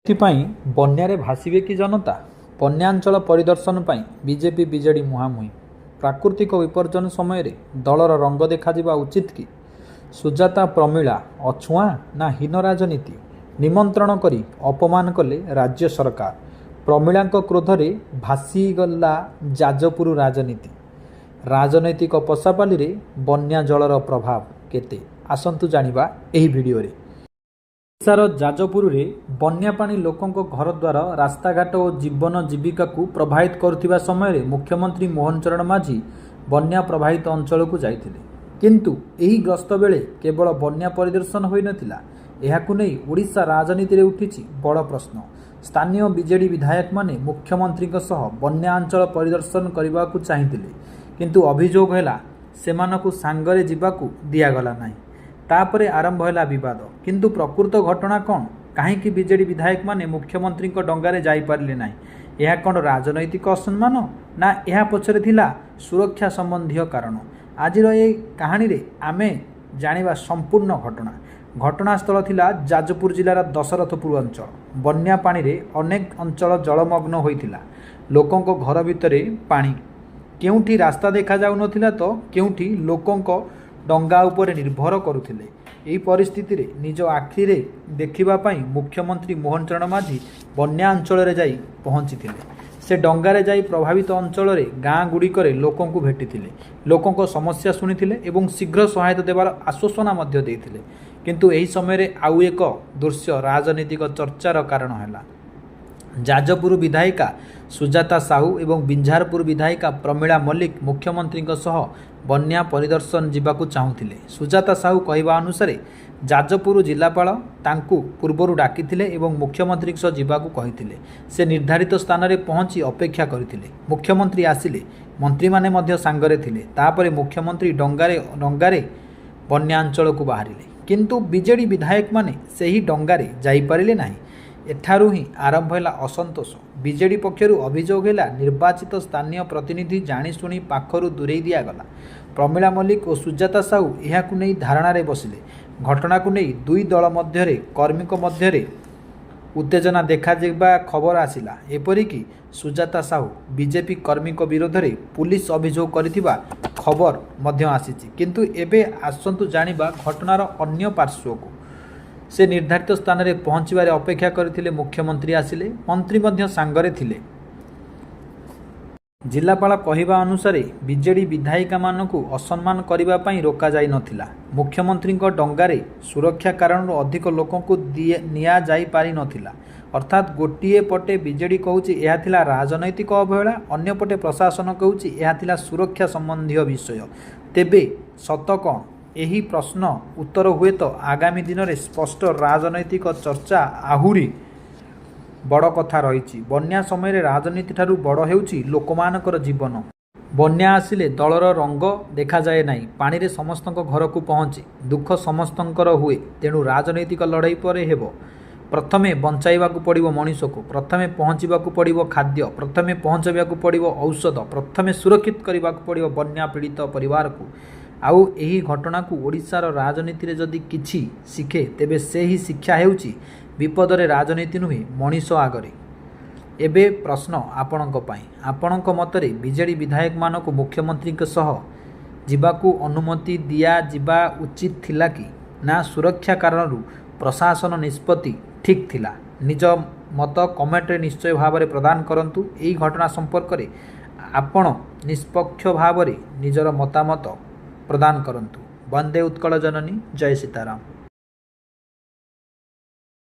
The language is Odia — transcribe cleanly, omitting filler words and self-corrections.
ଏଥିପାଇଁ ବନ୍ୟାରେ ଭାସିବେ କି ଜନତା? ବନ୍ୟାଞ୍ଚଳ ପରିଦର୍ଶନ ପାଇଁ ବିଜେପି ବିଜେଡି ମୁହାଁମୁହିଁ। ପ୍ରାକୃତିକ ବିପର୍ଯ୍ୟୟ ସମୟରେ ଦଳର ରଙ୍ଗ ଦେଖାଯିବା ଉଚିତ କି? ସୁଜାତା ପ୍ରମିଳା ଅଛୁଆଁ ନା ହୀନ ରାଜନୀତି? ନିମନ୍ତ୍ରଣ କରି ଅପମାନ କଲେ ରାଜ୍ୟ ସରକାର। ପ୍ରମିଳାଙ୍କ କ୍ରୋଧରେ ଭାସିଗଲା ଯାଜପୁର ରାଜନୀତି। ରାଜନୈତିକ ପଶାପାଲିରେ ବନ୍ୟା ଜଳର ପ୍ରଭାବ କେତେ? ଆସନ୍ତୁ ଜାଣିବା ଏହି ଭିଡ଼ିଓରେ। ଓଡ଼ିଶାର ଯାଜପୁରରେ ବନ୍ୟା ପାଣି ଲୋକଙ୍କ ଘରଦ୍ୱାର, ରାସ୍ତାଘାଟ ଓ ଜୀବନ ଜୀବିକାକୁ ପ୍ରଭାବିତ କରୁଥିବା ସମୟରେ ମୁଖ୍ୟମନ୍ତ୍ରୀ ମୋହନ ଚରଣ ମାଝୀ ବନ୍ୟା ପ୍ରଭାବିତ ଅଞ୍ଚଳକୁ ଯାଇଥିଲେ। କିନ୍ତୁ ଏହି ଗସ୍ତ ବେଳେ କେବଳ ବନ୍ୟା ପରିଦର୍ଶନ ହୋଇନଥିଲା। ଏହାକୁ ନେଇ ଓଡ଼ିଶା ରାଜନୀତିରେ ଉଠିଛି ବଡ଼ ପ୍ରଶ୍ନ। ସ୍ଥାନୀୟ ବିଜେଡି ବିଧାୟକମାନେ ମୁଖ୍ୟମନ୍ତ୍ରୀଙ୍କ ସହ ବନ୍ୟା ଅଞ୍ଚଳ ପରିଦର୍ଶନ କରିବାକୁ ଚାହିଁଥିଲେ, କିନ୍ତୁ ଅଭିଯୋଗ ହେଲା ସେମାନଙ୍କୁ ସାଙ୍ଗରେ ଯିବାକୁ ଦିଆଗଲା ନାହିଁ। ତାପରେ ଆରମ୍ଭ ହେଲା ବିବାଦ। କିନ୍ତୁ ପ୍ରକୃତ ଘଟଣା କ'ଣ? କାହିଁକି ବିଜେଡି ବିଧାୟକମାନେ ମୁଖ୍ୟମନ୍ତ୍ରୀଙ୍କ ଡଙ୍ଗାରେ ଯାଇପାରିଲେ ନାହିଁ? ଏହା କ'ଣ ରାଜନୈତିକ ଅସମ୍ମାନ, ନା ଏହା ପଛରେ ଥିଲା ସୁରକ୍ଷା ସମ୍ବନ୍ଧୀୟ କାରଣ? ଆଜିର ଏହି କାହାଣୀରେ ଆମେ ଜାଣିବା ସମ୍ପୂର୍ଣ୍ଣ ଘଟଣା। ଘଟଣାସ୍ଥଳ ଥିଲା ଯାଜପୁର ଜିଲ୍ଲାର ଦଶରଥପୁର ଅଞ୍ଚଳ। ବନ୍ୟା ପାଣିରେ ଅନେକ ଅଞ୍ଚଳ ଜଳମଗ୍ନ ହୋଇଥିଲା। ଲୋକଙ୍କ ଘର ଭିତରେ ପାଣି। କେଉଁଠି ରାସ୍ତା ଦେଖାଯାଉନଥିଲା ତ କେଉଁଠି ଲୋକଙ୍କ ଡଙ୍ଗା ଉପରେ ନିର୍ଭର କରୁଥିଲେ। ଏହି ପରିସ୍ଥିତିରେ ନିଜ ଆଖିରେ ଦେଖିବା ପାଇଁ ମୁଖ୍ୟମନ୍ତ୍ରୀ ମୋହନ ଚରଣ ମାଝୀ ବନ୍ୟା ଅଞ୍ଚଳରେ ଯାଇ ପହଞ୍ଚିଥିଲେ। ସେ ଡଙ୍ଗାରେ ଯାଇ ପ୍ରଭାବିତ ଅଞ୍ଚଳରେ ଗାଁ ଗୁଡ଼ିକରେ ଲୋକଙ୍କୁ ଭେଟିଥିଲେ, ଲୋକଙ୍କ ସମସ୍ୟା ଶୁଣିଥିଲେ ଏବଂ ଶୀଘ୍ର ସହାୟତା ଦେବାର ଆଶ୍ୱାସନା ମଧ୍ୟ ଦେଇଥିଲେ। କିନ୍ତୁ ଏହି ସମୟରେ ଆଉ ଏକ ଦୃଶ୍ୟ ରାଜନୈତିକ ଚର୍ଚ୍ଚାର କାରଣ ହେଲା। ଯାଜପୁର ବିଧାୟିକା ସୁଜାତା ସାହୁ ଏବଂ ବିଞ୍ଝାରପୁର ବିଧାୟିକା ପ୍ରମିଳା ମଲ୍ଲିକ ମୁଖ୍ୟମନ୍ତ୍ରୀଙ୍କ ସହ ବନ୍ୟା ପରିଦର୍ଶନ ଯିବାକୁ ଚାହୁଁଥିଲେ। ସୁଜାତା ସାହୁ କହିବା ଅନୁସାରେ ଯାଜପୁର ଜିଲ୍ଲାପାଳ ତାଙ୍କୁ ପୂର୍ବରୁ ଡାକିଥିଲେ ଏବଂ ମୁଖ୍ୟମନ୍ତ୍ରୀଙ୍କ ସହ ଯିବାକୁ କହିଥିଲେ। ସେ ନିର୍ଦ୍ଧାରିତ ସ୍ଥାନରେ ପହଞ୍ଚି ଅପେକ୍ଷା କରିଥିଲେ। ମୁଖ୍ୟମନ୍ତ୍ରୀ ଆସିଲେ, ମନ୍ତ୍ରୀମାନେ ମଧ୍ୟ ସାଙ୍ଗରେ ଥିଲେ। ତାପରେ ମୁଖ୍ୟମନ୍ତ୍ରୀ ଡଙ୍ଗାରେ ବନ୍ୟା ଅଞ୍ଚଳକୁ ବାହାରିଲେ। କିନ୍ତୁ ବିଜେଡି ବିଧାୟକମାନେ ସେହି ଡଙ୍ଗାରେ ଯାଇପାରିଲେ ନାହିଁ। ଏଠାରୁ ହିଁ ଆରମ୍ଭ ହେଲା ଅସନ୍ତୋଷ। ବିଜେଡି ପକ୍ଷରୁ ଅଭିଯୋଗ ହେଲା ନିର୍ବାଚିତ ସ୍ଥାନୀୟ ପ୍ରତିନିଧି ଜାଣିଶୁଣି ପାଖରୁ ଦୂରେଇ ଦିଆଗଲା। ପ୍ରମିଳା ମଲ୍ଲିକ ଓ ସୁଜାତା ସାହୁ ଏହାକୁ ନେଇ ଧାରଣାରେ ବସିଲେ। ଘଟଣାକୁ ନେଇ ଦୁଇ ଦଳ ମଧ୍ୟରେ କର୍ମୀଙ୍କ ମଧ୍ୟରେ ଉତ୍ତେଜନା ଦେଖାଯିବା ଖବର ଆସିଲା। ଏପରିକି ସୁଜାତା ସାହୁ ବିଜେପି କର୍ମୀଙ୍କ ବିରୋଧରେ ପୁଲିସ ଅଭିଯୋଗ କରିଥିବା ଖବର ମଧ୍ୟ ଆସିଛି। କିନ୍ତୁ ଏବେ ଆସନ୍ତୁ ଜାଣିବା ଘଟଣାର ଅନ୍ୟ ପାର୍ଶ୍ୱକୁ। ସେ ନିର୍ଦ୍ଧାରିତ ସ୍ଥାନରେ ପହଞ୍ଚିବାରେ ଅପେକ୍ଷା କରିଥିଲେ। ମୁଖ୍ୟମନ୍ତ୍ରୀ ଆସିଲେ, ମନ୍ତ୍ରୀ ମଧ୍ୟ ସାଙ୍ଗରେ ଥିଲେ। ଜିଲ୍ଲାପାଳ କହିବା ଅନୁସାରେ ବିଜେଡି ବିଧାୟିକାମାନଙ୍କୁ ଅସମ୍ମାନ କରିବା ପାଇଁ ରୋକାଯାଇନଥିଲା। ମୁଖ୍ୟମନ୍ତ୍ରୀଙ୍କ ଡଙ୍ଗାରେ ସୁରକ୍ଷା କାରଣରୁ ଅଧିକ ଲୋକଙ୍କୁ ନିଆଯାଇପାରିନଥିଲା। ଅର୍ଥାତ୍ ଗୋଟିଏ ପଟେ ବିଜେଡି କହୁଛି ଏହା ଥିଲା ରାଜନୈତିକ ଅବହେଳା, ଅନ୍ୟପଟେ ପ୍ରଶାସନ କହୁଛି ଏହା ଥିଲା ସୁରକ୍ଷା ସମ୍ବନ୍ଧୀୟ ବିଷୟ। ତେବେ ସତ କ'ଣ? ଏହି ପ୍ରଶ୍ନ ଉତ୍ତର ହୁଏତ ଆଗାମୀ ଦିନରେ ସ୍ପଷ୍ଟ। ରାଜନୈତିକ ଚର୍ଚ୍ଚା ଆହୁରି ବଡ଼ କଥା ରହିଛି। ବନ୍ୟା ସମୟରେ ରାଜନୀତିଠାରୁ ବଡ଼ ହେଉଛି ଲୋକମାନଙ୍କର ଜୀବନ। ବନ୍ୟା ଆସିଲେ ଦଳର ରଙ୍ଗ ଦେଖାଯାଏ ନାହିଁ। ପାଣିରେ ସମସ୍ତଙ୍କ ଘରକୁ ପହଞ୍ଚେ। ଦୁଃଖ ସମସ୍ତଙ୍କର ହୁଏ। ତେଣୁ ରାଜନୈତିକ ଲଢ଼େଇ ପରେ ହେବ। ପ୍ରଥମେ ବଞ୍ଚାଇବାକୁ ପଡ଼ିବ ମଣିଷକୁ, ପ୍ରଥମେ ପହଞ୍ଚିବାକୁ ପଡ଼ିବ ଖାଦ୍ୟ, ପ୍ରଥମେ ପହଞ୍ଚାଇବାକୁ ପଡ଼ିବ ଔଷଧ, ପ୍ରଥମେ ସୁରକ୍ଷିତ କରିବାକୁ ପଡ଼ିବ ବନ୍ୟା ପୀଡ଼ିତ ପରିବାରକୁ। ଆଉ ଏହି ଘଟଣାକୁ ଓଡ଼ିଶାର ରାଜନୀତିରେ ଯଦି କିଛି ଶିଖେ, ତେବେ ସେହି ଶିକ୍ଷା ହେଉଛି ବିପଦରେ ରାଜନୀତି ନୁହେଁ, ମଣିଷ ଆଗରେ। ଏବେ ପ୍ରଶ୍ନ ଆପଣଙ୍କ ପାଇଁ। ଆପଣଙ୍କ ମତରେ ବିଜେଡି ବିଧାୟକମାନଙ୍କୁ ମୁଖ୍ୟମନ୍ତ୍ରୀଙ୍କ ସହ ଯିବାକୁ ଅନୁମତି ଦିଆଯିବା ଉଚିତ ଥିଲା କି, ନା ସୁରକ୍ଷା କାରଣରୁ ପ୍ରଶାସନ ନିଷ୍ପତ୍ତି ଠିକ୍ ଥିଲା? ନିଜ ମତ କମେଣ୍ଟରେ ନିଶ୍ଚୟ ଭାବରେ ପ୍ରଦାନ କରନ୍ତୁ। ଏହି ଘଟଣା ସମ୍ପର୍କରେ ଆପଣ ନିଷ୍ପକ୍ଷ ଭାବରେ ନିଜର ମତାମତ ପ୍ରଦାନ କରନ୍ତୁ। ବନ୍ଦେ ଉତ୍କଳ ଜନନୀ, ଜୟ ସୀତାରାମ।